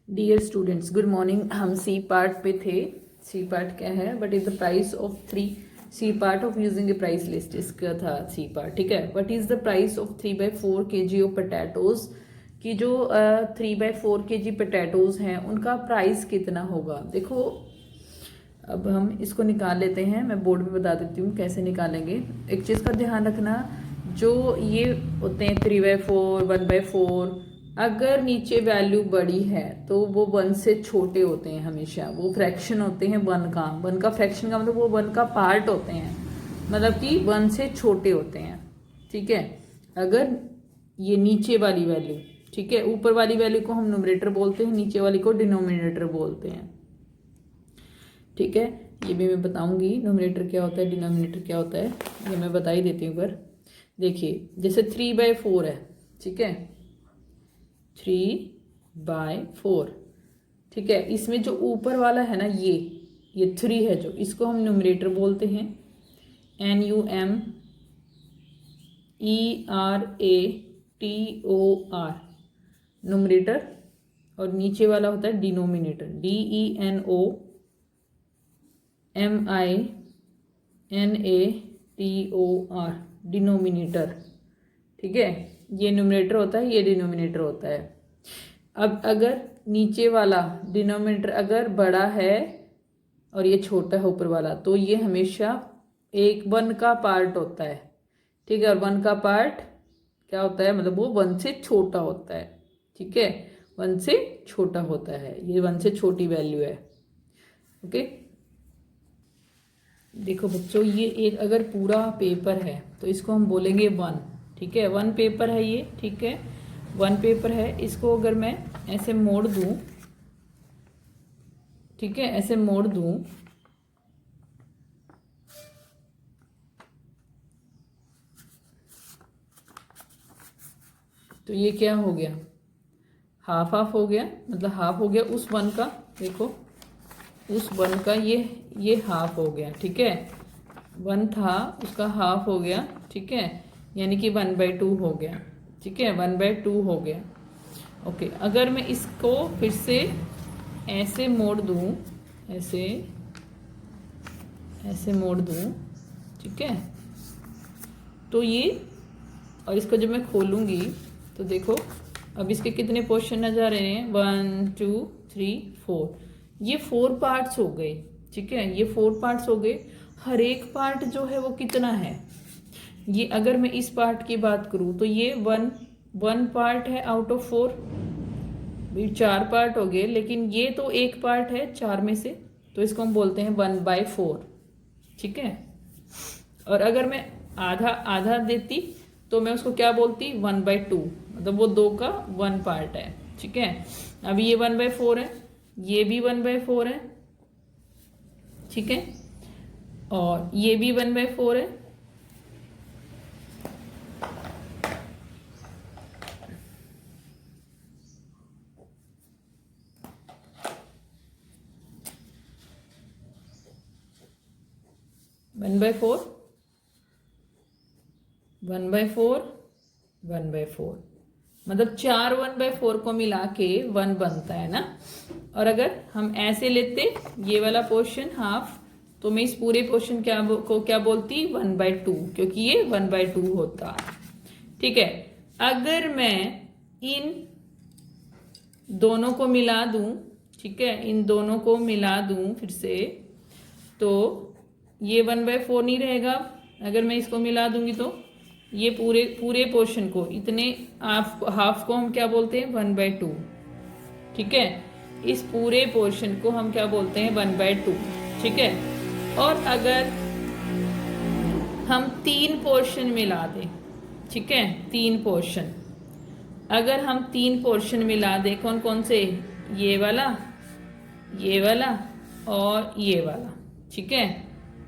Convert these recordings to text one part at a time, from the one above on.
Dear students, good morning. हम C part पे थे। सी पार्ट क्या है? What is the price of three C part of using a price list, इसका था सी पार्ट। ठीक है, what is the price of 3/4 kg of potatoes की जो 3/4 kg पोटैटोज हैं उनका प्राइस कितना होगा। देखो, अब हम इसको निकाल लेते हैं। मैं बोर्ड में बता देती हूँ कैसे निकालेंगे। एक चीज़ का ध्यान रखना, जो ये होते हैं 3/4 1/4, अगर नीचे वैल्यू बड़ी है तो वो 1 से छोटे होते हैं हमेशा। वो फ्रैक्शन होते हैं 1 का फ्रैक्शन का मतलब वो 1 का पार्ट होते हैं, मतलब कि 1 से छोटे होते हैं। ठीक है, अगर ये नीचे वाली वैल्यू, ठीक है, ऊपर वाली वैल्यू को हम न्यूमरेटर बोलते हैं, नीचे वाली को डिनोमिनेटर बोलते हैं। ठीक है, ये भी मैं बताऊंगी न्यूमरेटर क्या होता है, डिनोमिनेटर क्या होता है, ये मैं बता ही देती हूँ। पर देखिए, जैसे 3/4 है, ठीक है, 3/4, ठीक है, इसमें जो ऊपर वाला है ना, ये 3 है, जो इसको हम न्यूमरेटर बोलते हैं, NUMERATOR, न्यूमरेटर। और नीचे वाला होता है डिनोमिनेटर, DENOMINATOR, डिनोमिनेटर। ठीक है, ये न्यूमरेटर होता है, ये डिनोमिनेटर होता है। अब अगर नीचे वाला डिनोमिनेटर अगर बड़ा है और ये छोटा है ऊपर वाला, तो ये हमेशा 1 का पार्ट होता है। ठीक है, और 1 का पार्ट क्या होता है, मतलब वो 1 से छोटा होता है। ठीक है, 1 से छोटा होता है, ये 1 से छोटी वैल्यू है। ओके, देखो बच्चों, ये एक अगर पूरा पेपर है तो इसको हम बोलेंगे 1। ठीक है, 1 पेपर है ये। ठीक है, 1 पेपर है। इसको अगर मैं ऐसे मोड़ दूं, ठीक है, ऐसे मोड़ दूं, तो ये क्या हो गया, हाफ हाफ हो गया, मतलब हाफ हो गया उस 1 का। देखो, उस 1 का ये हाफ हो गया। ठीक है, 1 था, उसका हाफ हो गया। ठीक है, यानी कि 1/2 हो गया। ठीक है, 1/2 हो गया। ओके, अगर मैं इसको फिर से ऐसे मोड़ दूं, ऐसे ऐसे मोड़ दूं, ठीक है, तो ये, और इसको जब मैं खोलूंगी तो देखो, अब इसके कितने पोर्शन नजर आ रहे हैं, 1 2 3 4, ये 4 पार्ट्स हो गए। ठीक है, ये 4 पार्ट्स हो गए। हर एक पार्ट जो है वो कितना है, ये अगर मैं इस पार्ट की बात करूं तो ये 1 पार्ट है आउट ऑफ 4। 4 पार्ट हो गए, लेकिन ये तो एक पार्ट है 4 में से, तो इसको हम बोलते हैं 1/4। ठीक है, और अगर मैं आधा आधा देती तो मैं उसको क्या बोलती, 1/2, मतलब वो 2 का 1 पार्ट है। ठीक है, अभी ये 1/4 है, ये भी 1/4 है। ठीक है, और ये भी 1/4 है। 1/4 1/4 1/4, मतलब 4 1/4 को मिला के 1 बनता है ना। और अगर हम ऐसे लेते ये वाला पोर्शन हाफ, तो मैं इस पूरे पोर्शन को क्या बोलती, 1/2, क्योंकि ये 1/2 होता। ठीक है, अगर मैं इन दोनों को मिला दूं, ठीक है, इन दोनों को मिला दूं फिर से, तो ये 1/4 नहीं रहेगा। अगर मैं इसको मिला दूंगी तो ये पूरे पोर्शन को, इतने हाफ को हम क्या बोलते हैं, 1/2। ठीक है, इस पूरे पोर्शन को हम क्या बोलते हैं, 1/2। ठीक है, और अगर हम 3 पोर्शन मिला दें, ठीक है, 3 पोर्शन, अगर हम 3 पोर्शन मिला दें, कौन कौन से, ये वाला और ये वाला। ठीक है,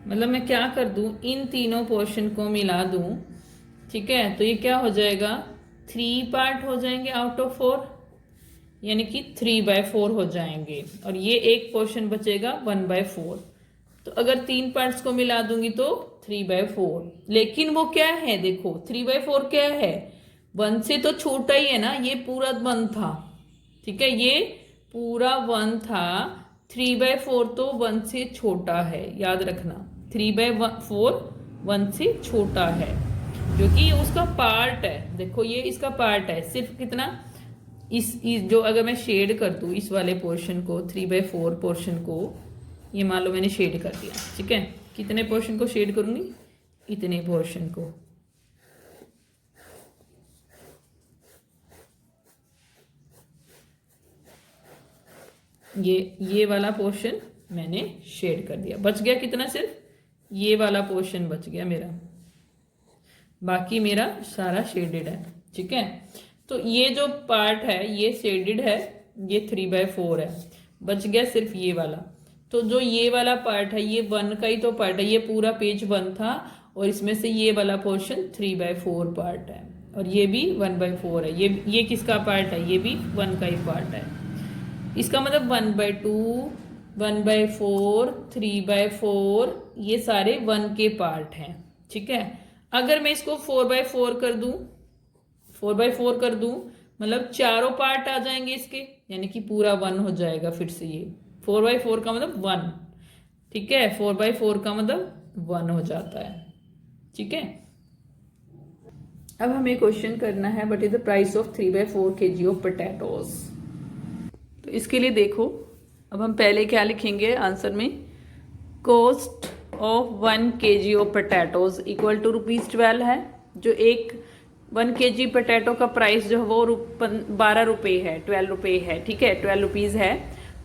मतलब मैं क्या कर दूं, इन तीनों पोर्शन को मिला दूं। ठीक है, तो ये क्या हो जाएगा, 3 पार्ट हो जाएंगे आउट ऑफ 4, यानी कि 3/4 हो जाएंगे, और ये एक पोर्शन बचेगा 1/4। तो अगर 3 पार्ट्स को मिला दूंगी तो 3/4, लेकिन वो क्या है, देखो 3/4 क्या है, 1 से तो छोटा ही है ना, ये पूरा 1 था। ठीक है, ये पूरा 1 था, 3/4 तो 1 से छोटा है, याद रखना 3/4 1 से छोटा है, क्योंकि उसका पार्ट है। देखो ये इसका पार्ट है, सिर्फ कितना, इस जो अगर मैं शेड कर दूँ इस वाले पोर्शन को, 3/4 पोर्शन को, ये मान लो मैंने शेड कर दिया, ठीक है। कितने पोर्शन को शेड करूंगी, इतने पोर्शन को। ये वाला पोर्शन मैंने शेड कर दिया, बच गया कितना, सिर्फ ये वाला पोर्शन बच गया मेरा, बाकी मेरा सारा शेडेड है, ठीक है। तो ये जो पार्ट है ये शेडेड है, ये 3/4 है, बच गया सिर्फ ये वाला। तो जो ये वाला पार्ट है ये 1 का ही तो पार्ट है, ये पूरा पेज 1 था और इसमें से ये वाला पोर्शन 3/4 पार्ट है और ये भी 1/4 है। ये किसका पार्ट है, ये भी 1 का ही पार्ट है। इसका मतलब 1/2, 1/4, 3/4 ये सारे 1 के पार्ट हैं, ठीक है। अगर मैं इसको 4/4 कर दूं, 4/4 कर दूं मतलब चारों पार्ट आ जाएंगे इसके, यानी कि पूरा 1 हो जाएगा। फिर से ये 4/4 का मतलब 1, ठीक है, 4/4 का मतलब 1 हो जाता है, ठीक है। अब हमें क्वेश्चन करना है, what is the price of 3/4 kg of potatoes. तो इसके लिए देखो, अब हम पहले क्या लिखेंगे आंसर में, cost of 1 kg of potatoes equal to ₹12 है। जो 1 kg पोटैटो का प्राइस जो है वो 12 रुपये है, 12 रुपये है, ठीक है, 12 रुपीज़ है।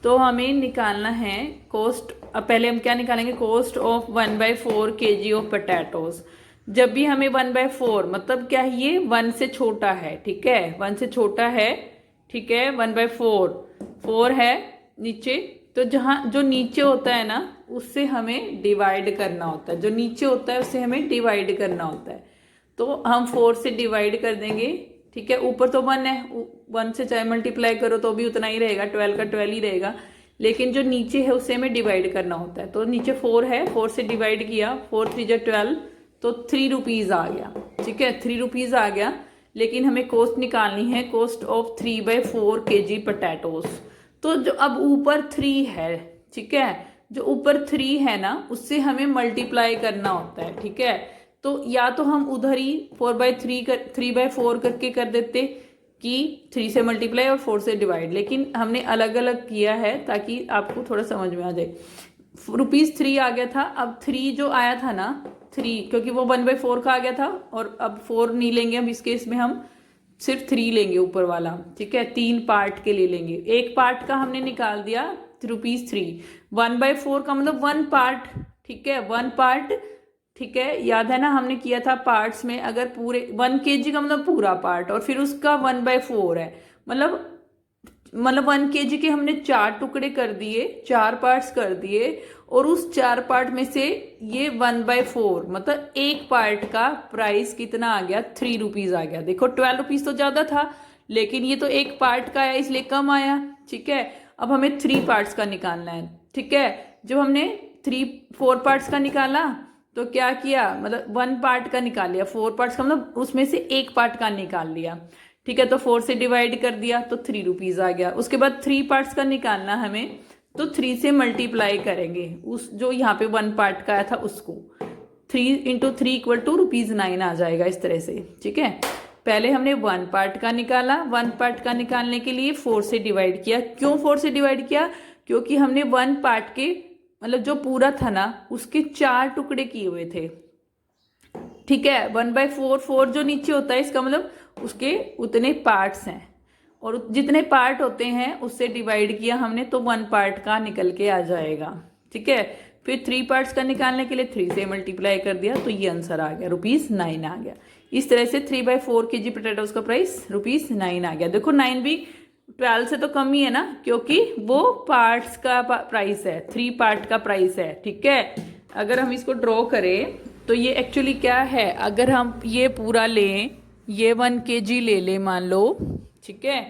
तो हमें निकालना है कॉस्ट, अब पहले हम क्या निकालेंगे, cost of 1/4 kg of potatoes. जब भी हमें 1/4 मतलब क्या है, ये 1 से छोटा है, ठीक है, 1 से छोटा है, ठीक है, 1/4 4 है नीचे, तो जहाँ जो नीचे होता है ना उससे हमें डिवाइड करना होता है, जो नीचे होता है उससे हमें डिवाइड करना होता है। तो हम 4 से डिवाइड कर देंगे, ठीक है। ऊपर तो 1 है, 1 से चाहे मल्टीप्लाई करो तो भी उतना ही रहेगा, 12 का 12 ही रहेगा, लेकिन जो नीचे है उससे हमें डिवाइड करना होता है। तो नीचे 4 है, 4 से डिवाइड किया, 4 3 जा 12, तो 3 रुपीज़ आ गया, ठीक है, 3 रुपीज़ आ गया। लेकिन हमें कॉस्ट निकालनी है, कॉस्ट ऑफ 3/4 kg पोटैटोज। तो जो अब ऊपर 3 है, ठीक है, जो ऊपर 3 है ना उससे हमें मल्टीप्लाई करना होता है, ठीक है। तो या तो हम उधर ही 3/4 करके कर देते कि 3 से मल्टीप्लाई और 4 से डिवाइड, लेकिन हमने अलग अलग किया है ताकि आपको थोड़ा समझ में आ जाए। ₹3 आ गया था, अब 3 जो आया था ना, 3 क्योंकि वो 1/4 का आ गया था और अब 4 नहीं लेंगे हम, इस केस में हम सिर्फ 3 लेंगे ऊपर वाला, ठीक है, 3 पार्ट के लिए लेंगे। एक पार्ट का हमने निकाल दिया ₹3। 1/4 का मतलब 1 पार्ट, ठीक है, 1 पार्ट, ठीक है, याद है ना हमने किया था पार्ट्स में, अगर पूरे 1 kg का मतलब पूरा पार्ट और फिर उसका 1/4 है, मतलब 1 kg के हमने 4 टुकड़े कर दिए, 4 पार्ट्स कर दिए, और उस 4 पार्ट में से ये 1/4 मतलब एक पार्ट का प्राइस कितना आ गया, 3 रुपीज़ आ गया। देखो 12 रुपीज़ तो ज़्यादा था, लेकिन ये तो एक पार्ट का है इसलिए कम आया, ठीक है। अब हमें 3 पार्ट्स का निकालना है, ठीक है। जब हमने 4 पार्ट्स का निकाला तो क्या किया, मतलब 1 पार्ट का निकाल लिया, 4 पार्ट्स का मतलब उसमें से एक पार्ट का निकाल लिया, ठीक है। तो 4 से डिवाइड कर दिया तो 3 रुपीज़ आ गया। उसके बाद 3 पार्ट्स का निकालना हमें, तो 3 से मल्टीप्लाई करेंगे उस जो यहाँ पे 1 पार्ट का आया था उसको, 3 × 3 = ₹9 आ जाएगा इस तरह से, ठीक है। पहले हमने 1 पार्ट का निकाला, 1 पार्ट का निकालने के लिए 4 से डिवाइड किया। क्यों 4 से डिवाइड किया, क्योंकि हमने 1 पार्ट के मतलब जो पूरा था ना उसके 4 टुकड़े किए हुए थे, ठीक है। 1/4 4 जो नीचे होता है इसका मतलब उसके उतने पार्ट्स हैं, और जितने पार्ट होते हैं उससे डिवाइड किया हमने तो 1 पार्ट का निकल के आ जाएगा, ठीक है। फिर 3 पार्ट्स का निकालने के लिए 3 से मल्टीप्लाई कर दिया तो ये आंसर आ गया, ₹9 आ गया। इस तरह से 3/4 kg पोटैटोज का प्राइस ₹9 आ गया। देखो 9 भी 12 से तो कम ही है ना, क्योंकि वो पार्ट्स का प्राइस है, 3 पार्ट का प्राइस है, ठीक है। अगर हम इसको ड्रॉ करें तो ये एक्चुअली क्या है, अगर हम ये पूरा लें, ये 1 kg ले लें मान लो, ठीक है,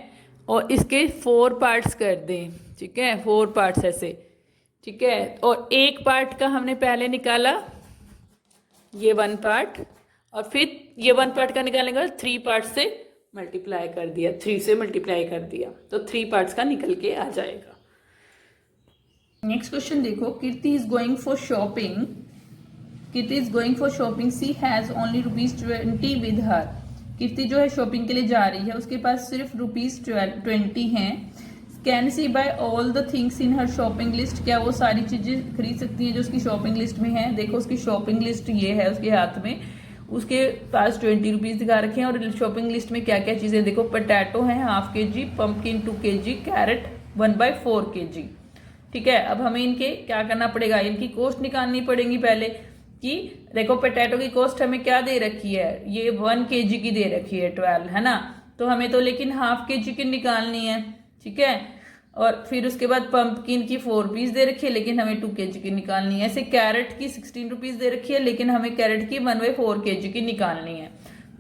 और इसके 4 पार्ट्स कर दें, ठीक है, 4 पार्ट्स ऐसे, ठीक है। और एक पार्ट का हमने पहले निकाला ये 1 पार्ट, और फिर ये 1 पार्ट का निकालने के बाद 3 पार्ट से मल्टीप्लाई कर दिया, 3 से मल्टीप्लाई कर दिया, तो 3 पार्ट्स का निकल के आ जाएगा। नेक्स्ट क्वेश्चन देखो, Kirti is going for shopping, Kirti is going for shopping, she has only ₹20 with her. Kirti जो है शॉपिंग के लिए जा रही है, उसके पास सिर्फ ₹20 हैं। Can she buy all the things in her shopping list, क्या वो सारी चीजें खरीद सकती है जो उसकी शॉपिंग लिस्ट में है। देखो उसकी शॉपिंग लिस्ट ये है उसके हाथ में, उसके पास ₹20 दिखा रखे हैं और शॉपिंग लिस्ट में क्या क्या चीजें देखो, पोटैटो है ½ kg, pumpkin 2 kg, carrot 1/4 kg। ठीक है, अब हमें इनके क्या करना पड़ेगा, इनकी कॉस्ट निकालनी पड़ेगी पहले कि देखो पोटैटो की कॉस्ट हमें क्या दे रखी है, ये 1 kg की दे रखी है 12, है ना, तो हमें तो लेकिन ½ kg की निकालनी है। ठीक है, और फिर उसके बाद पंपकिन की 4 पीस दे रखी है लेकिन हमें 2 kg की निकालनी है। ऐसे कैरेट की ₹16 दे रखी है लेकिन हमें कैरेट की 1/4 kg की निकालनी है,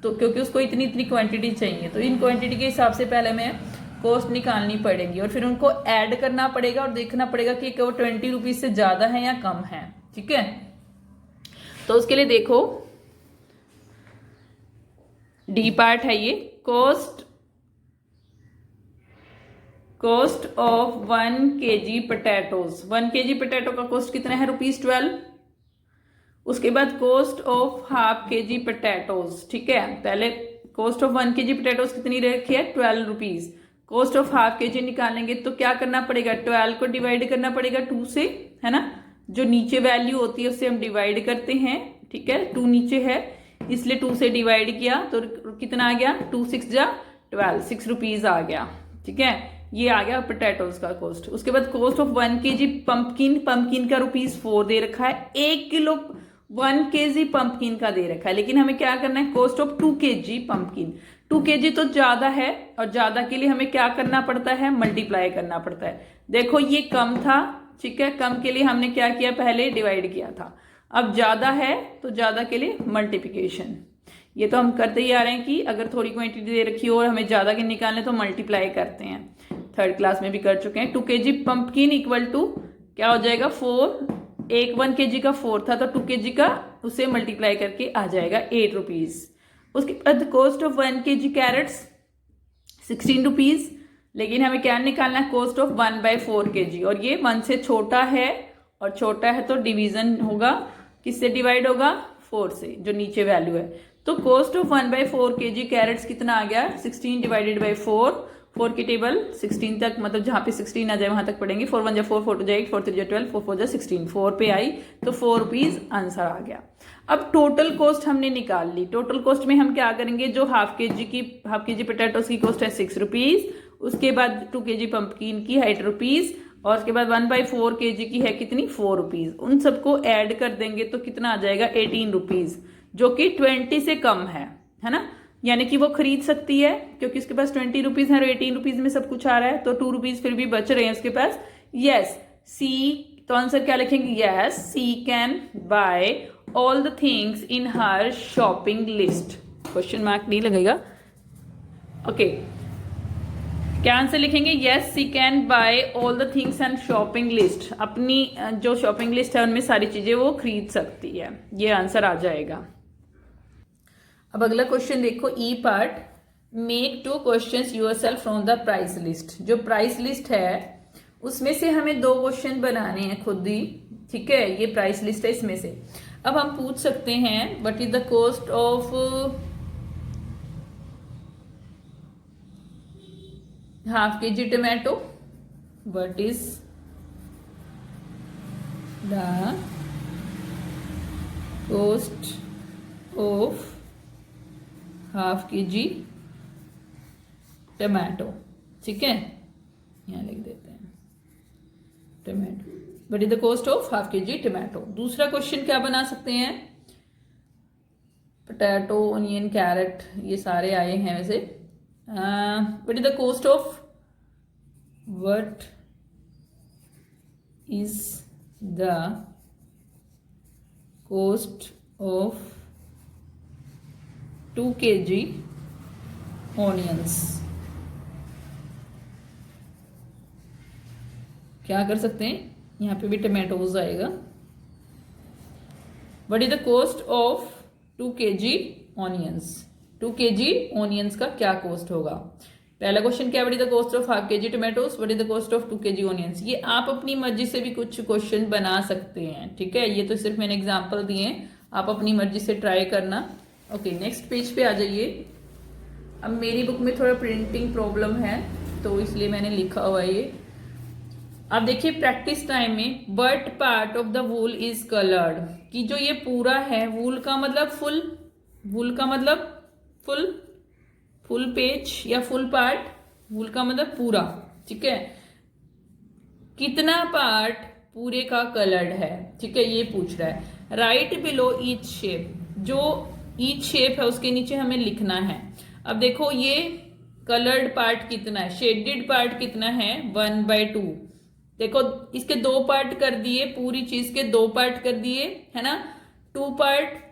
तो क्योंकि उसको इतनी इतनी क्वांटिटी चाहिए, तो इन क्वांटिटी के हिसाब से पहले हमें कॉस्ट निकालनी पड़ेगी और फिर उनको ऐड करना पड़ेगा और देखना पड़ेगा कि वो ₹20 से ज्यादा है या कम है। ठीक है, तो उसके लिए देखो डी पार्ट है ये, cost of 1 kg potatoes. 1 kg potato का कॉस्ट कितना है, ₹12। उसके बाद कॉस्ट ऑफ ½ kg पोटैटोज। ठीक है, पहले कॉस्ट ऑफ 1 kg पोटैटोज कितनी रखी है, ₹12। कॉस्ट ऑफ ½ kg निकालेंगे तो क्या करना पड़ेगा, 12 को डिवाइड करना पड़ेगा 2 से, है ना, जो नीचे वैल्यू होती है उससे हम डिवाइड करते हैं। ठीक है, 2 नीचे है इसलिए 2 से डिवाइड किया तो कितना आ गया, 2 6 जा 12, ₹6 आ गया। ठीक है, ये आ गया पोटैटोज का कॉस्ट। उसके बाद कॉस्ट ऑफ 1 kg पंपकिन का ₹4 दे रखा है, 1 किलो 1 kg पंपकिन का दे रखा है, लेकिन हमें क्या करना है, cost of 2 kg pumpkin. 2 kg तो ज्यादा है और ज्यादा के लिए हमें क्या करना पड़ता है, मल्टीप्लाई करना पड़ता है। देखो ये कम था, ठीक है, कम के लिए हमने क्या किया, पहले डिवाइड किया था, अब ज्यादा है तो ज्यादा के लिए मल्टीप्लिकेशन। ये तो हम करते ही आ रहे हैं कि अगर थोड़ी क्वांटिटी दे रखी हो और हमें ज्यादा के निकालने तो मल्टीप्लाई करते हैं, 3rd क्लास में भी कर चुके हैं। 2 kg पंपकिन इक्वल टू क्या हो जाएगा, 4, 1 kg का 4 था तो 2 kg का उसे मल्टीप्लाई करके आ जाएगा ₹8। उसके बाद कॉस्ट ऑफ 1 kg कैरेट्स ₹16, लेकिन हमें क्या निकालना है, कॉस्ट ऑफ 1/4 kg, और ये 1 से छोटा है और छोटा है तो डिवीजन होगा, किससे डिवाइड होगा, 4 से, जो नीचे वैल्यू है। तो कॉस्ट ऑफ 1/4 kg कैरेट्स कितना आ गया, 16 डिवाइडेड बाई 4 की टेबल 16 तक, मतलब जहां पे 16 आ जाए वहां तक पढ़ेंगे। 4 1 जा 4, 4 2 जा 8, 4 3 जा 12, 4 4 जा 16, 4 पे आई तो ₹4 आंसर आ गया। अब टोटल कॉस्ट हमने निकाल ली, टोटल कॉस्ट में हम क्या करेंगे, जो ½ kg पोटैटोस की कॉस्ट है ₹6, उसके बाद 2 kg पंपकिन की है ₹8 और उसके बाद 1/4 kg की है कितनी, ₹4। उन सबको ऐड कर देंगे तो कितना आ जाएगा, ₹18, जो कि 20 से कम है ना, यानी कि वो खरीद सकती है क्योंकि उसके पास ₹20 है और ₹18 में सब कुछ आ रहा है, तो ₹2 फिर भी बच रहे हैं उसके पास। यस सी, तो आंसर क्या लिखेंगे, yes she can buy all the things in her shopping list. Question mark नहीं लगेगा, ओके। क्या आंसर लिखेंगे, yes she can buy all the things and shopping list, अपनी जो शॉपिंग लिस्ट है उनमें सारी चीजें वो खरीद सकती है, ये आंसर आ जाएगा। अब अगला क्वेश्चन देखो, E part, make 2 questions yourself from the price list. जो प्राइस लिस्ट है उसमें से हमें 2 क्वेश्चन बनाने हैं खुद ही, ठीक है, ये प्राइस लिस्ट है इसमें से। अब हम पूछ सकते हैं, what is the cost of ½ kg tomato, what is the cost of ½ kg tomato, ठीक है, यहाँ लिख देते हैं tomato, what is the cost of ½ kg tomato. दूसरा क्वेश्चन क्या बना सकते हैं, पोटैटो, ऑनियन, कैरेट, ये सारे आए हैं वैसे। What is the cost of, what is the cost of 2 kg onions. क्या कर सकते हैं, यहाँ पे भी टमाटोज आएगा। What is the cost of 2 kg onions, 2 kg onions का क्या कॉस्ट होगा। पहला क्वेश्चन क्या, what is the cost of half kg tomatoes, what is the cost of 2 kg onions. ये आप अपनी मर्जी से भी कुछ क्वेश्चन बना सकते हैं, ठीक है। ये तो सिर्फ मैंने एग्जांपल दिए हैं, आप अपनी मर्जी से ट्राई करना। ओके, नेक्स्ट पेज पे आ जाइए। अब मेरी बुक में थोड़ा प्रिंटिंग प्रॉब्लम है तो इसलिए मैंने लिखा हुआ है ये। अब देखिए प्रैक्टिस टाइम में but part of the wool is coloured, कि जो ये पूरा है वूल का मतलब फुल, वूल का मतलब फुल पेज या फुल पार्ट, वूल का मतलब पूरा, ठीक है। कितना पार्ट पूरे का कलर्ड है, ठीक है, ये पूछ रहा है। राइट बिलो ईच शेप, जो ईच शेप है उसके नीचे हमें लिखना है। अब देखो ये कलर्ड पार्ट कितना है, शेडेड पार्ट कितना है 1/2। देखो इसके 2 पार्ट कर दिए, पूरी चीज के 2 पार्ट कर दिए, है ना। 2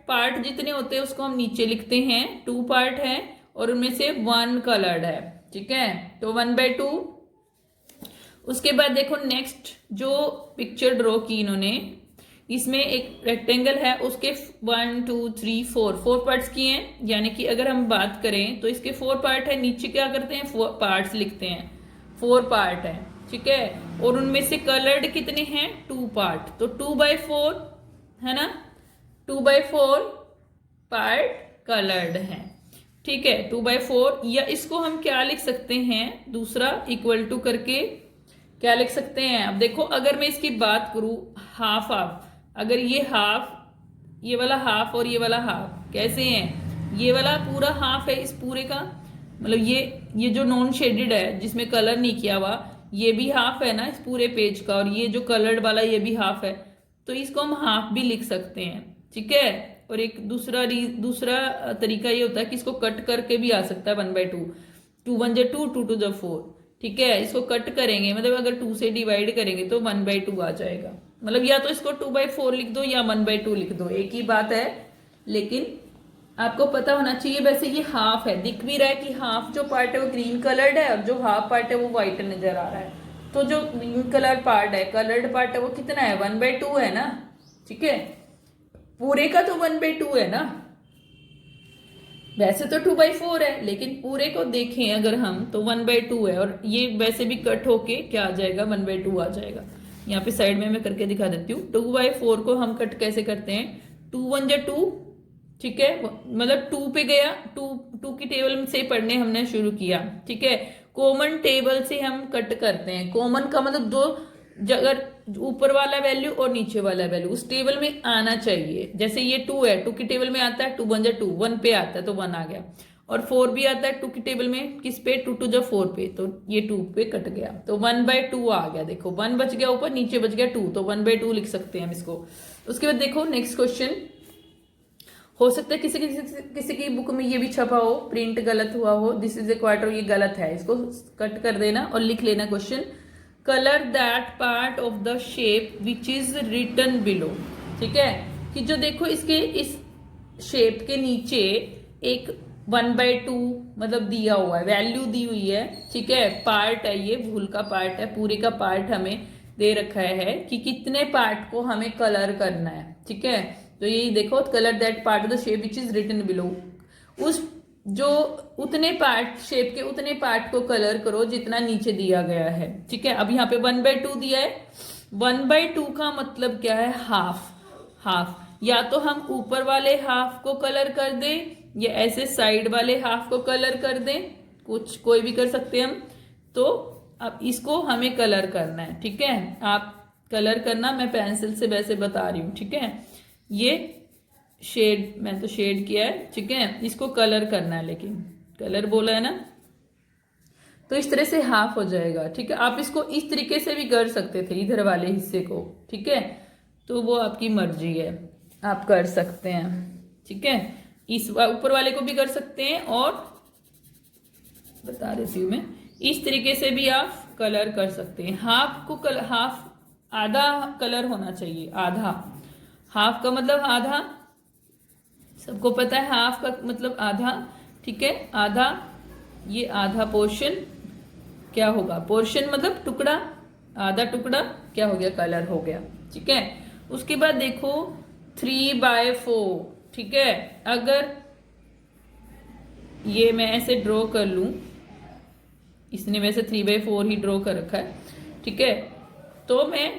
पार्ट जितने होते हैं उसको हम नीचे लिखते हैं, 2 पार्ट है और उनमें से 1 कलर्ड है, ठीक है, तो 1/2। उसके बाद देखो नेक्स्ट जो पिक्चर ड्रॉ की इन्होंने, इसमें एक रेक्टेंगल है, उसके 1 2 3 4 पार्ट्स किए हैं, यानी कि अगर हम बात करें तो इसके 4 पार्ट है, नीचे क्या करते हैं 4 पार्ट्स लिखते हैं, 4 पार्ट है, ठीक है। और उनमें से कलर्ड कितने हैं 2 पार्ट, तो 2/4 है ना, 2/4 पार्ट कलर्ड है, ठीक है, 2/4। या इसको हम क्या लिख सकते हैं, दूसरा इक्वल टू करके क्या लिख सकते हैं। अब देखो अगर मैं इसकी बात करूं हाफ हाफ, अगर ये हाफ, ये वाला हाफ और ये वाला हाफ कैसे हैं, ये वाला पूरा हाफ है इस पूरे का, मतलब ये जो नॉन शेडेड है जिसमें कलर नहीं किया हुआ, ये भी हाफ है ना इस पूरे पेज का, और ये जो कलर्ड वाला ये भी हाफ है, तो इसको हम हाफ भी लिख सकते हैं, ठीक है। और एक दूसरा तरीका ये होता है कि इसको कट करके भी आ सकता है 1/2, 2 1 2 2 2 4, ठीक है। इसको कट करेंगे मतलब अगर 2 से डिवाइड करेंगे तो 1/2 आ जाएगा, मतलब या तो इसको 2/4 लिख दो या 1/2 लिख दो, एक ही बात है, लेकिन आपको पता होना चाहिए। वैसे ये हाफ है, दिख भी रहा है कि हाफ जो पार्ट है वो ग्रीन कलर्ड है और जो हाफ पार्ट है वो व्हाइट नजर आ रहा है, तो जो ग्रीन कलर पार्ट है, कलर्ड पार्ट है, वो कितना है 1/2 है ना, ठीक है। पूरे का तो 1/2 है ना, वैसे तो 2/4 है, लेकिन पूरे को देखें अगर हम तो 1/2 है, और ये वैसे भी कट होके क्या आ जाएगा 1/2 आ जाएगा। यहाँ पे साइड में मैं करके दिखा देती हूँ। 2/4 को हम कट कैसे करते हैं, 2 1 2, ठीक है, मतलब 2 पे गया, 2 की टेबल से पढ़ने हमने शुरू किया, ठीक है। कॉमन टेबल से हम कट करते हैं, कॉमन का मतलब दो अगर ऊपर वाला वैल्यू और नीचे वाला वैल्यू उस टेबल में आना चाहिए। जैसे ये 2 है, 2 की टेबल में आता है 2 1 2, 1 पे आता है तो 1 आ गया, और 4 भी आता है 2 की टेबल में, किस पे 2 2 4 पे, तो ये 2 पे कट गया तो 1/2 आ गया। देखो 1 बच गया ऊपर, नीचे बच गया 2, तो 1/2 लिख सकते हैं हम इसको। उसके बाद देखो नेक्स्ट क्वेश्चन, हो सकता है किसी की बुक में ये भी छपा हो, प्रिंट गलत हुआ हो, दिस इज ए क्वार्टर, ये गलत है, इसको कट कर देना और लिख लेना question, colour that part of the shape which is written below, ठीक है। कि जो देखो इसके इस शेप के नीचे एक 1/2 मतलब दिया हुआ है, वैल्यू दी हुई है, ठीक है, पार्ट है, ये वूल का पार्ट है, पूरे का पार्ट हमें दे रखा है कि कितने पार्ट को हमें कलर करना है, ठीक है। तो यही देखो, colour that part of the shape which is written below, उस जो उतने पार्ट, शेप के उतने पार्ट को कलर करो जितना नीचे दिया गया है, ठीक है। अब यहाँ पे 1/2 दिया है, 1/2 का मतलब क्या है, हाफ। या तो हम ऊपर वाले हाफ को कलर कर दें या ऐसे साइड वाले हाफ को कलर कर दें, कोई भी कर सकते हैं हम। तो अब इसको हमें कलर करना है, ठीक है, आप कलर करना, मैं पेंसिल से वैसे बता रही हूँ, ठीक है। ये शेड, मैं तो शेड किया है, ठीक है, इसको कलर करना है, लेकिन कलर बोला है ना, तो इस तरह से हाफ हो जाएगा, ठीक है। आप इसको इस तरीके से भी कर सकते थे, इधर वाले हिस्से को, ठीक है, तो वो आपकी मर्जी है, आप कर सकते हैं, ठीक है। इस ऊपर वाले को भी कर सकते हैं, और बता देती हूँ मैं, इस तरीके से भी आप कलर कर सकते हैं। हाफ को हाफ आधा कलर होना चाहिए, आधा, हाफ का मतलब आधा, सबको पता है हाफ का मतलब आधा, ठीक है, आधा, ये आधा पोर्शन क्या होगा, पोर्शन मतलब टुकड़ा, आधा टुकड़ा क्या हो गया, कलर हो गया, ठीक है। उसके बाद देखो 3/4, ठीक है, अगर ये मैं ऐसे ड्रॉ कर लूं, इसने वैसे 3/4 ही ड्रॉ कर रखा है, ठीक है। तो मैं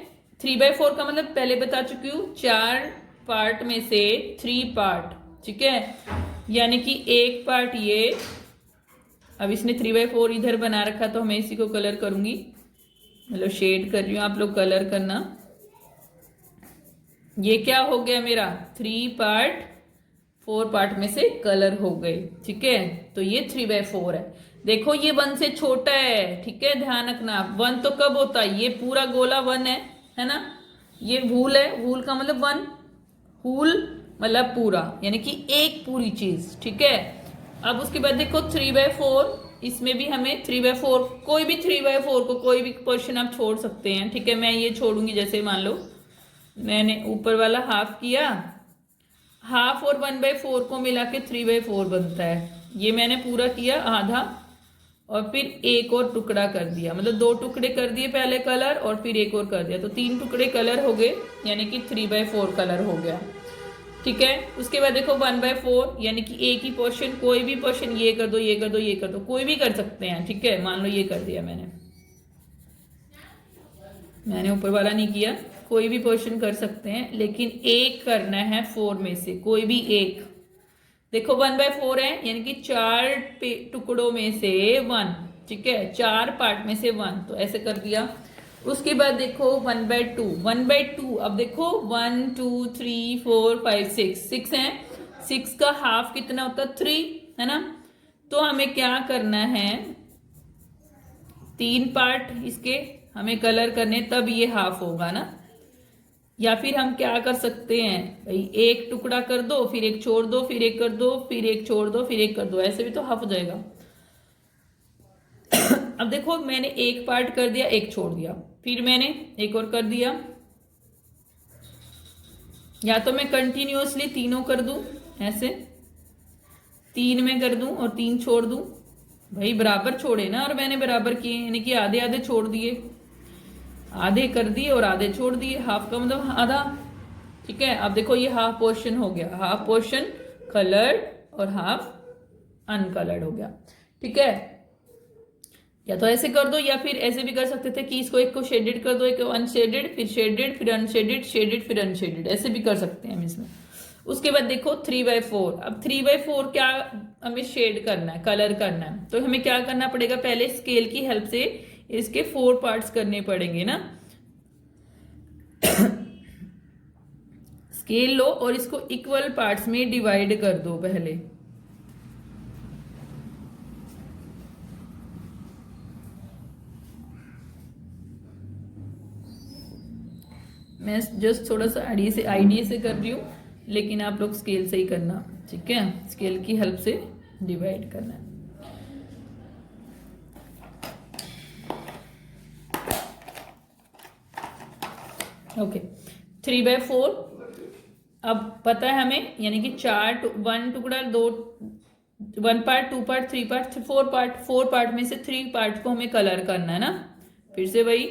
3/4 का मतलब पहले बता चुकी हूँ, 4 पार्ट में से 3 पार्ट, ठीक है। यानी कि एक पार्ट ये, अब इसने 3/4 इधर बना रखा तो मैं इसी को कलर करूंगी, मतलब शेड कर रही हूँ, आप लोग कलर करना। ये क्या हो गया मेरा, 3 पार्ट 4 पार्ट में से कलर हो गए, ठीक है। तो ये 3/4 है। देखो ये 1 से छोटा है, ठीक है, ध्यान रखना। 1 तो कब होता है, ये पूरा गोला 1 है ना। ये वूल है, वूल का मतलब 1, वूल मतलब पूरा, यानी कि एक पूरी चीज, ठीक है। अब उसके बाद देखो 3/4, इसमें भी हमें 3/4, कोई भी 3/4 को कोई भी पोर्शन आप छोड़ सकते हैं, ठीक है। मैं ये छोड़ूंगी, जैसे मान लो मैंने ऊपर वाला हाफ किया, हाफ और 1/4 को मिला के 3/4 बनता है। ये मैंने पूरा किया आधा, और फिर एक और टुकड़ा कर दिया, मतलब 2 टुकड़े कर दिए पहले कलर, और फिर एक और कर दिया, तो 3 टुकड़े कलर हो गए, यानी कि 3/4 कलर हो गया, ठीक है। उसके बाद देखो 1/4, यानी कि एक ही पोर्शन, कोई भी पोर्शन, ये कर दो, ये कर दो, ये कर दो, कोई भी कर सकते हैं, ठीक है। मान लो ये कर दिया मैंने ऊपर वाला नहीं किया, कोई भी पोर्शन कर सकते हैं, लेकिन एक करना है 4 में से, कोई भी एक। देखो 1/4 है, यानी कि 4 टुकड़ों में से 1, ठीक है, 4 पार्ट में से 1, तो ऐसे कर दिया। उसके बाद देखो 1/2, अब देखो 1 2 3 4 5 6 है, 6 का हाफ कितना होता है, 3, है ना। तो हमें क्या करना है, 3 पार्ट इसके हमें कलर करने, तब ये हाफ होगा ना। या फिर हम क्या कर सकते हैं भाई, एक टुकड़ा कर दो, फिर एक छोड़ दो, फिर एक कर दो, फिर एक छोड़ दो, फिर एक कर दो, ऐसे भी तो हाफ हो जाएगा। अब देखो मैंने एक पार्ट कर दिया, एक छोड़ दिया, फिर मैंने एक और कर दिया, या तो मैं कंटिन्यूअसली तीनों कर दूं, ऐसे 3 में कर दूं और 3 छोड़ दूं, भाई बराबर छोड़े ना, और मैंने बराबर किए, यानी कि आधे आधे छोड़ दिए, आधे कर दिए और आधे छोड़ दिए, हाफ का मतलब आधा, ठीक है। अब देखो ये हाफ पोर्शन हो गया, हाफ पोर्शन कलर्ड और हाफ अनकलर्ड हो गया, ठीक है। या तो ऐसे कर दो, या फिर ऐसे भी कर सकते थे कि इसको एक को शेडेड कर दो, एक को अनशेडेड, फिर शेडेड, फिर अनशेडेड, शेडेड, फिर अनशेडेड, ऐसे भी कर सकते हैं हम इसमें। उसके बाद देखो 3/4, अब 3/4 क्या हमें शेड करना है, कलर करना है, तो हमें क्या करना पड़ेगा, पहले स्केल की हेल्प से इसके 4 पार्ट्स करने पड़ेंगे ना। स्केल लो और इसको इक्वल पार्ट्स में डिवाइड कर दो पहले। मैं जस्ट थोड़ा सा आइडिया से कर रही हूँ, लेकिन आप लोग स्केल से ही करना, ठीक है, स्केल की हेल्प से डिवाइड करना है। ओके 3/4, अब पता है हमें, यानी कि 1 टुकड़ा, 1 पार्ट, 2 पार्ट, 3 पार्ट, 4 पार्ट में से 3 पार्ट को हमें कलर करना है ना। फिर से वही,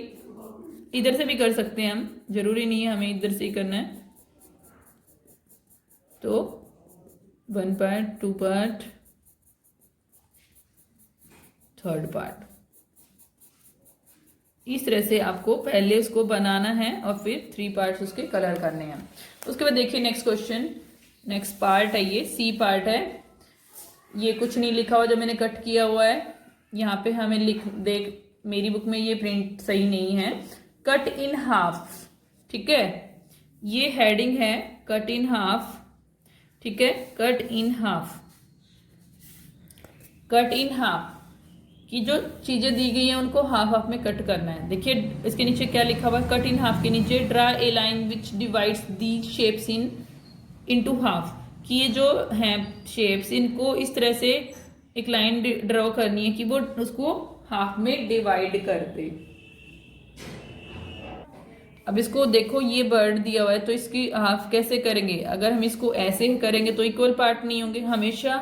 इधर से भी कर सकते हैं हम, जरूरी नहीं है हमें इधर से ही करना है। तो 1 पार्ट, 2 पार्ट, 3rd पार्ट, इस तरह से आपको पहले उसको बनाना है और फिर 3 पार्ट्स उसके कलर करने हैं। उसके बाद देखिए नेक्स्ट क्वेश्चन, नेक्स्ट पार्ट है, ये सी पार्ट है। ये कुछ नहीं लिखा हुआ जो मैंने कट किया हुआ है, यहाँ पे हमें देख, मेरी बुक में ये प्रिंट सही नहीं है, कट इन हाफ, ठीक है। ये हेडिंग है कट इन हाफ, ठीक है, cut in half, cut in half की जो चीजें दी गई हैं उनको हाफ हाफ में कट करना है। देखिए इसके नीचे क्या लिखा हुआ है, कट इन हाफ के नीचे draw a line which divides the shapes into half, कि ये जो हैं शेप्स, इनको इस तरह से एक लाइन ड्रॉ करनी है कि वो उसको हाफ में डिवाइड कर दे। अब इसको देखो, ये बर्ड दिया हुआ है, तो इसकी हाफ कैसे करेंगे, अगर हम इसको ऐसे करेंगे तो इक्वल पार्ट नहीं होंगे, हमेशा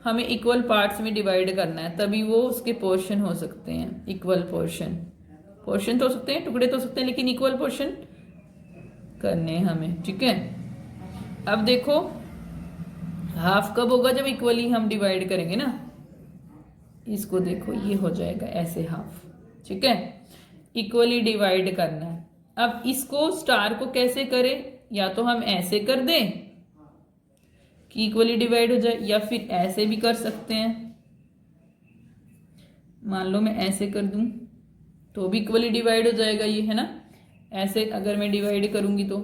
हमें इक्वल पार्ट्स में डिवाइड करना है, तभी वो उसके पोर्शन हो सकते हैं, इक्वल पोर्शन तो हो सकते हैं, टुकड़े तो हो सकते हैं, लेकिन इक्वल पोर्शन करने हैं हमें, ठीक है। अब देखो हाफ कब होगा? जब इक्वली हम डिवाइड करेंगे ना। इसको देखो, ये हो जाएगा ऐसे हाफ, ठीक है। इक्वली डिवाइड करना है। अब इसको स्टार को कैसे करें? या तो हम ऐसे कर दें कि इक्वली डिवाइड हो जाए, या फिर ऐसे भी कर सकते हैं। मान लो मैं ऐसे कर दूं तो भी इक्वली डिवाइड हो जाएगा ये, है ना। ऐसे अगर मैं डिवाइड करूंगी तो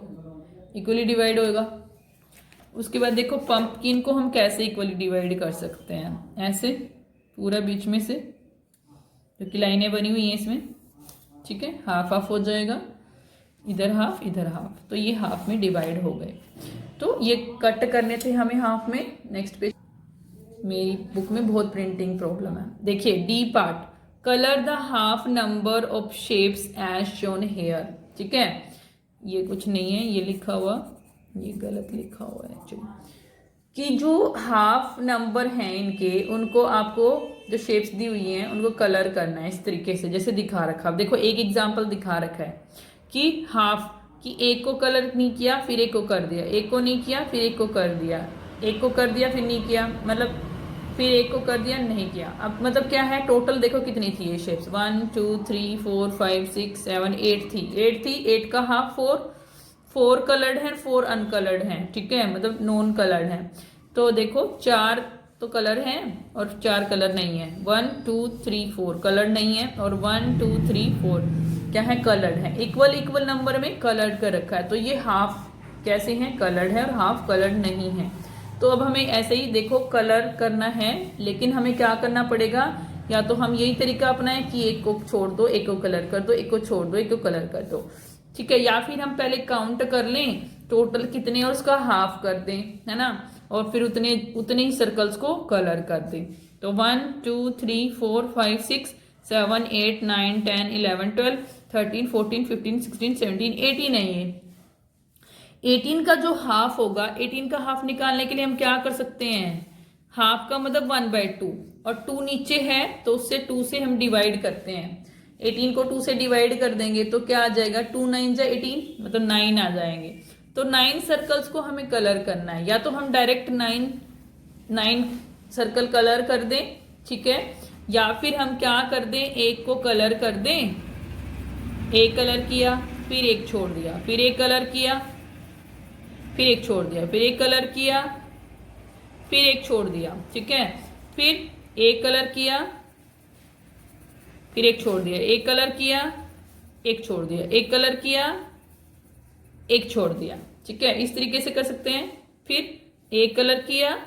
इक्वली डिवाइड होएगा। उसके बाद देखो पंपकिन को हम कैसे इक्वली डिवाइड कर सकते हैं? ऐसे पूरा बीच में से, क्योंकि लाइनें बनी हुई हैं इसमें, ठीक है। हाफ हाफ हो जाएगा, इधर हाफ इधर हाफ, तो ये हाफ में डिवाइड हो गए। तो ये कट करने थे हमें हाफ में। नेक्स्ट पेज, मेरी बुक में बहुत प्रिंटिंग प्रॉब्लम है। देखिए D part, colour the half number of shapes as shown here, ठीक है। ये कुछ नहीं है, ये लिखा हुआ, ये गलत लिखा हुआ है एक्चुअली, कि जो हाफ नंबर हैं इनके, उनको आपको जो शेप्स दी हुई हैं उनको कलर करना है इस तरीके से जैसे दिखा रखा है। देखो एक एग्जांपल दिखा रखा है कि हाफ, कि एक को कलर नहीं किया फिर एक को कर दिया, एक को नहीं किया फिर एक को कर दिया, एक को कर दिया फिर नहीं किया, मतलब फिर एक को कर दिया नहीं किया। अब मतलब क्या है, टोटल देखो कितनी थी ये शेप्स, 1 2 3 4 5 6 7 8 थी, 8 थी, 8 का हाफ 4, 4 कलर्ड है 4 अनकलर्ड हैं, ठीक है, मतलब नॉन कलर्ड हैं। तो देखो 4 तो कलर हैं और 4 कलर नहीं है, 1 2 3 4 कलर नहीं है, और 1 2 3 4 क्या है, कलर्ड है। इक्वल इक्वल नंबर में कलर्ड कर रखा है, तो ये हाफ कैसे हैं, कलर्ड है, और हाफ कलर्ड नहीं है। तो अब हमें ऐसे ही देखो कलर करना है, लेकिन हमें क्या करना पड़ेगा, या तो हम यही तरीका अपनाएं कि एक को छोड़ दो एक को कलर कर दो, एक को छोड़ दो एक को कलर कर दो, ठीक है। या फिर हम पहले काउंट कर लें टोटल कितने और उसका हाफ कर दें, है ना, और फिर उतने उतने ही सर्कल्स को कलर कर दें। तो 1 2 3 4 5 6 7 8 9 10 11 12 13 14 15 16 17 18 है ये। 18 का जो हाफ होगा, 18 का हाफ निकालने के लिए हम क्या कर सकते हैं, हाफ का मतलब 1/2, और 2 नीचे है तो उससे 2 से हम डिवाइड करते हैं। 18 को 2 से डिवाइड कर देंगे तो क्या आ जाएगा, 2 9 जा 18, मतलब 9 आ जाएंगे। तो 9 सर्कल्स को हमें कलर करना है, या तो हम डायरेक्ट 9 सर्कल कलर कर दें, ठीक है, या फिर हम क्या कर दें, एक को कलर कर दें, एक कलर किया फिर एक छोड़ दिया, फिर एक कलर किया फिर एक छोड़ दिया, फिर एक कलर किया फिर एक छोड़ दिया, ठीक है, फिर एक कलर किया फिर एक छोड़ दिया, एक कलर किया एक छोड़ दिया, एक कलर किया एक छोड़ दिया, ठीक है, इस तरीके से कर सकते हैं। फिर एक कलर किया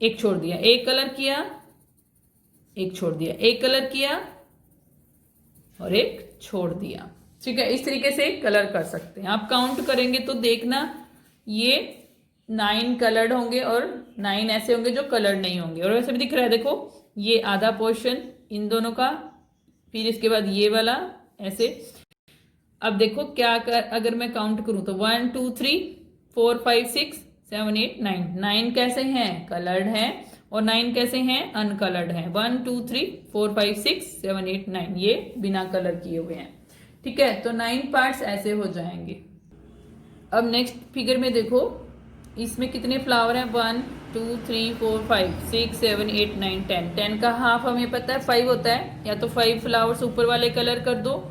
एक छोड़ दिया, एक कलर किया एक छोड़ दिया, एक कलर किया और एक छोड़ दिया, ठीक है, इस तरीके से कलर कर सकते हैं। आप काउंट करेंगे तो देखना ये 9 कलर्ड होंगे और 9 ऐसे होंगे जो कलर्ड नहीं होंगे, और वैसे भी दिख रहा है, देखो ये आधा पोर्शन इन दोनों का, फिर इसके बाद ये वाला ऐसे। अब देखो क्या कर, अगर मैं काउंट करूं तो 1 2 3 4 5 6 7 8 9, 9 कैसे हैं, कलर्ड हैं, और 9 कैसे हैं, अनकलर्ड हैं। 1 2 3 4 5 6 7 8 9 ये बिना कलर किए हुए हैं, ठीक है। तो 9 पार्ट्स ऐसे हो जाएंगे। अब नेक्स्ट फिगर में देखो इसमें कितने फ्लावर हैं, 1 2 3 4 5 6 7 8 9 10, 10 का हाफ हमें पता है 5 होता है, या तो 5 फ्लावर्स ऊपर वाले कलर कर दो,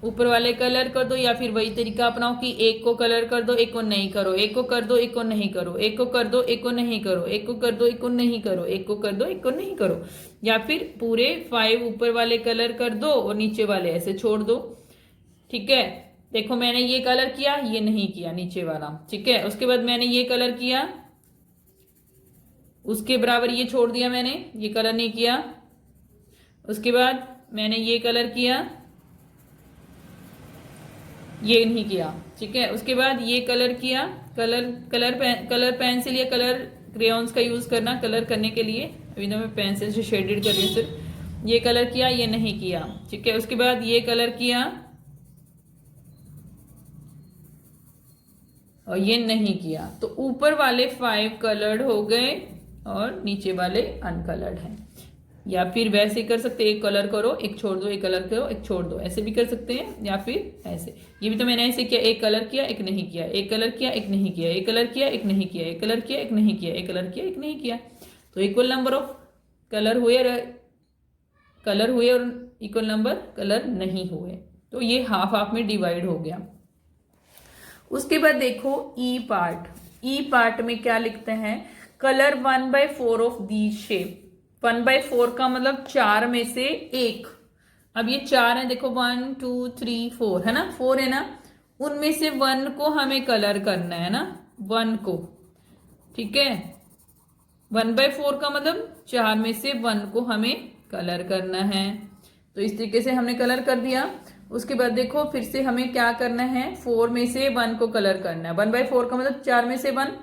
ऊपर वाले कलर कर दो, या फिर वही तरीका अपनाओ कि एक को कलर कर दो एक को नहीं करो, एक को कर दो एक को नहीं करो, एक को कर दो एक को नहीं करो, एक को कर दो एक को नहीं करो, एक को कर दो एक को नहीं करो, या फिर पूरे 5 ऊपर वाले कलर कर दो और नीचे वाले ऐसे छोड़ दो, ठीक है। देखो मैंने ये कलर किया, ये नहीं किया नीचे वाला, ठीक है। उसके बाद मैंने ये कलर किया, उसके बराबर ये छोड़ दिया, मैंने ये कलर नहीं किया। उसके बाद मैंने ये कलर किया, ये नहीं किया, ठीक है। उसके बाद ये कलर किया, कलर पेंसिल या कलर क्रेयॉन्स का यूज करना कलर करने के लिए, अभी तो मैं पेंसिल से शेडेड कर रही हूँ सिर्फ। ये कलर किया, ये नहीं किया, ठीक है। उसके बाद ये कलर किया और ये नहीं किया, तो ऊपर वाले 5 कलर्ड हो गए और नीचे वाले अनकलर्ड हैं। या फिर वैसे कर सकते हैं, एक कलर करो एक छोड़ दो, एक कलर करो एक छोड़ दो, ऐसे भी कर सकते हैं, या फिर ऐसे। ये भी तो मैंने ऐसे किया, एक कलर किया एक नहीं किया, एक कलर किया एक नहीं किया, एक कलर किया एक नहीं किया, एक कलर किया एक नहीं किया, एक कलर किया एक नहीं किया। तो इक्वल नंबर ऑफ कलर हुए और इक्वल नंबर कलर नहीं हुए। तो ये हाफ हाफ में डिवाइड हो गया। उसके बाद देखो ई पार्ट। ई पार्ट में क्या लिखते हैं, कलर 1/4 ऑफ दी शेप। 1/4 का मतलब 4 में से एक। अब ये 4 है, देखो 1 2 3 4 है ना, 4 है ना, उनमें से 1 को हमें कलर करना है ना, 1 को, ठीक है। 1/4 का मतलब 4 में से 1 को हमें कलर करना है। तो इस तरीके से हमने कलर कर दिया। उसके बाद देखो फिर से हमें क्या करना है, 4 में से 1 को कलर करना है। 1/4 का मतलब 4 में से 1।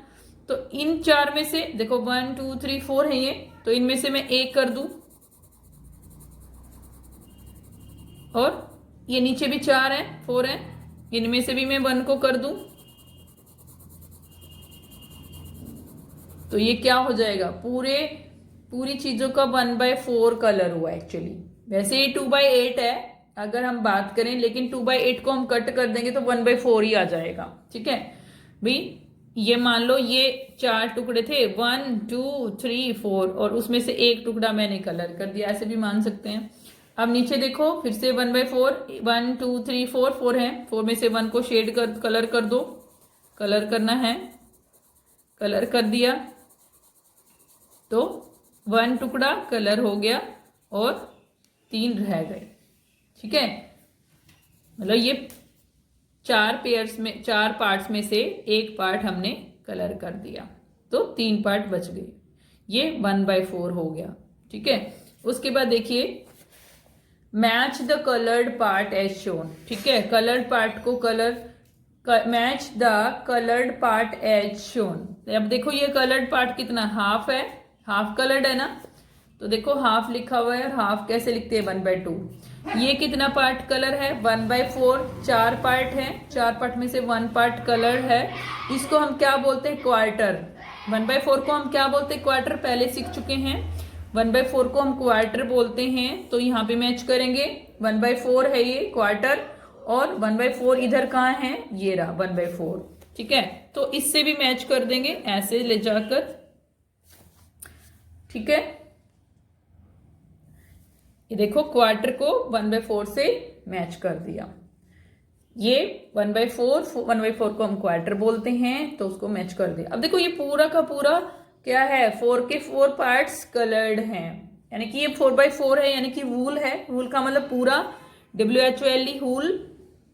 तो इन 4 में से देखो 1 2 3 4 है ये, तो इनमें से मैं एक कर दूं, और ये नीचे भी 4 है 4 है, इनमें से भी मैं 1 को कर दूं। तो ये क्या हो जाएगा, पूरी चीजों का 1/4 कलर हुआ एक्चुअली। वैसे ये 2/8 है अगर हम बात करें, लेकिन 2/8 को हम कट कर देंगे तो 1/4 ही आ जाएगा, ठीक है भाई। ये मान लो ये 4 टुकड़े थे, 1 2 3 4, और उसमें से एक टुकड़ा मैंने कलर कर दिया, ऐसे भी मान सकते हैं। अब नीचे देखो फिर से 1/4, 1 2 3 4, 4 है, 4 में से 1 को शेड कर कलर कर दो, कलर करना है, कलर कर दिया। तो 1 टुकड़ा कलर हो गया और 3 रह गए, ठीक है। मतलब ये 4 पार्ट्स में से एक पार्ट हमने कलर कर दिया, तो 3 पार्ट बच गए। ये 1/4 हो गया, ठीक है। उसके बाद देखिए match the coloured part as shown, ठीक है। कलर्ड पार्ट को match the coloured part as shown. अब देखो ये कलर्ड पार्ट कितना, हाफ है, हाफ कलर्ड है ना, तो देखो हाफ लिखा हुआ है, और हाफ कैसे लिखते हैं 1/2। ये कितना पार्ट कलर है 1/4, 4 पार्ट है, 4 पार्ट में से 1 पार्ट कलर है। इसको हम क्या बोलते हैं, क्वार्टर। 1/4 को हम क्या बोलते हैं, क्वार्टर, पहले सीख चुके हैं। 1/4 को हम क्वार्टर बोलते हैं, तो यहाँ पे मैच करेंगे। 1/4 है ये क्वार्टर, और 1/4 इधर कहाँ है, ये रहा 1/4, ठीक है। तो इससे भी मैच कर देंगे ऐसे ले जाकर, ठीक है। ये देखो क्वार्टर को 1/4 से मैच कर दिया। ये 1/4 को हम क्वार्टर बोलते हैं, तो उसको मैच कर दिया। अब देखो ये पूरा का पूरा क्या है, 4 के 4 पार्ट्स कलर्ड हैं, यानी कि ये 4/4 है, यानी कि वूल है। वूल का मतलब पूरा, WHOLE वूल,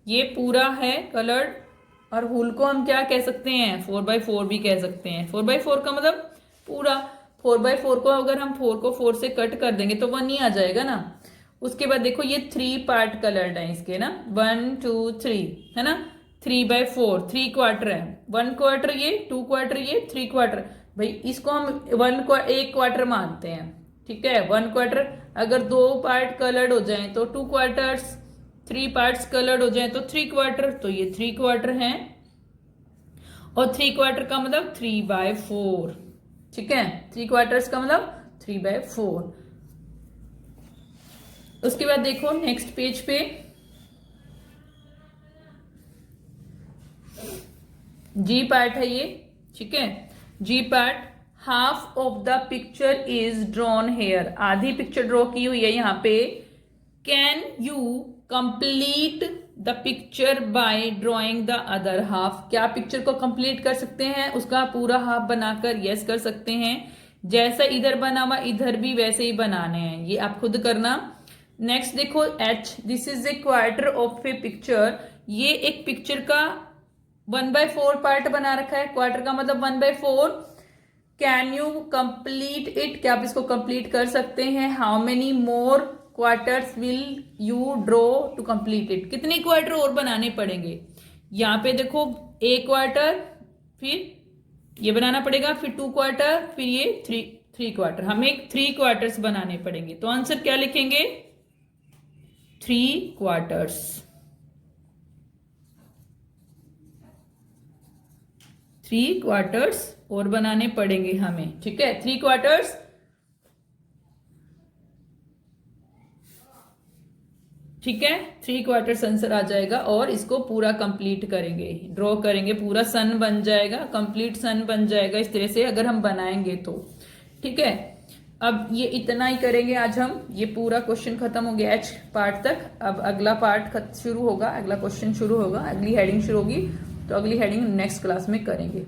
ये पूरा है कलर्ड। और वूल को हम क्या कह सकते हैं, 4/4 भी कह सकते हैं। 4/4 का मतलब पूरा। 4/4 को अगर हम 4 को 4 से कट कर देंगे तो 1 ही आ जाएगा ना। उसके बाद देखो ये 3 पार्ट कलर्ड है इसके ना, 1 2 3 है ना, 3/4, 3 क्वार्टर है। 1 क्वार्टर ये, 2 क्वार्टर ये, 3 क्वार्टर। भाई इसको हम 1 क्वार्टर मानते हैं, ठीक है। 1 क्वार्टर, अगर 2 पार्ट कलर्ड हो जाए तो 2 क्वार्टर्स, 3 पार्ट्स कलर्ड हो जाए तो 3 क्वार्टर, तो ये 3 क्वार्टर हैं। और 3 क्वार्टर का मतलब 3/4, ठीक है। 3 क्वार्टर्स का मतलब 3/4। उसके बाद देखो नेक्स्ट पेज पे जी पार्ट है ये, ठीक है। G part, half of the picture is drawn here. आधी पिक्चर ड्रॉ की हुई है यहाँ पे। Can you complete the picture by drawing the other half. क्या पिक्चर को कंप्लीट कर सकते हैं, उसका पूरा हाफ बनाकर, यस कर सकते हैं। जैसा इधर बना हुआ इधर भी वैसे ही बनाने हैं, ये आप खुद करना। नेक्स्ट देखो H, this is a quarter of A picture. ये एक पिक्चर का 1/4 पार्ट बना रखा है, क्वार्टर का मतलब 1/4। कैन यू कंप्लीट इट, क्या आप इसको कंप्लीट कर सकते हैं। How many more quarters will you draw two complete it. कितने क्वार्टर और बनाने पड़ेंगे। यहाँ पे देखो 1 क्वार्टर, फिर ये बनाना पड़ेगा, फिर 2 क्वार्टर, फिर ये 3 क्वार्टर। हमें 3 क्वार्टर्स बनाने पड़ेंगे। तो आंसर क्या लिखेंगे, 3 क्वार्टर्स। 3 क्वार्टर्स और बनाने पड़ेंगे हमें, ठीक है। 3 क्वार्टर्स ठीक है, 3/4 आंसर आ जाएगा और इसको पूरा कंप्लीट करेंगे, ड्रॉ करेंगे, पूरा सन बन जाएगा, कंप्लीट सन बन जाएगा इस तरह से अगर हम बनाएंगे तो। ठीक है, अब ये इतना ही करेंगे आज हम, ये पूरा क्वेश्चन खत्म हो गया एच पार्ट तक। अब अगला पार्ट शुरू होगा, अगला क्वेश्चन शुरू होगा, अगली हेडिंग शुरू होगी, तो अगली हेडिंग नेक्स्ट क्लास में करेंगे।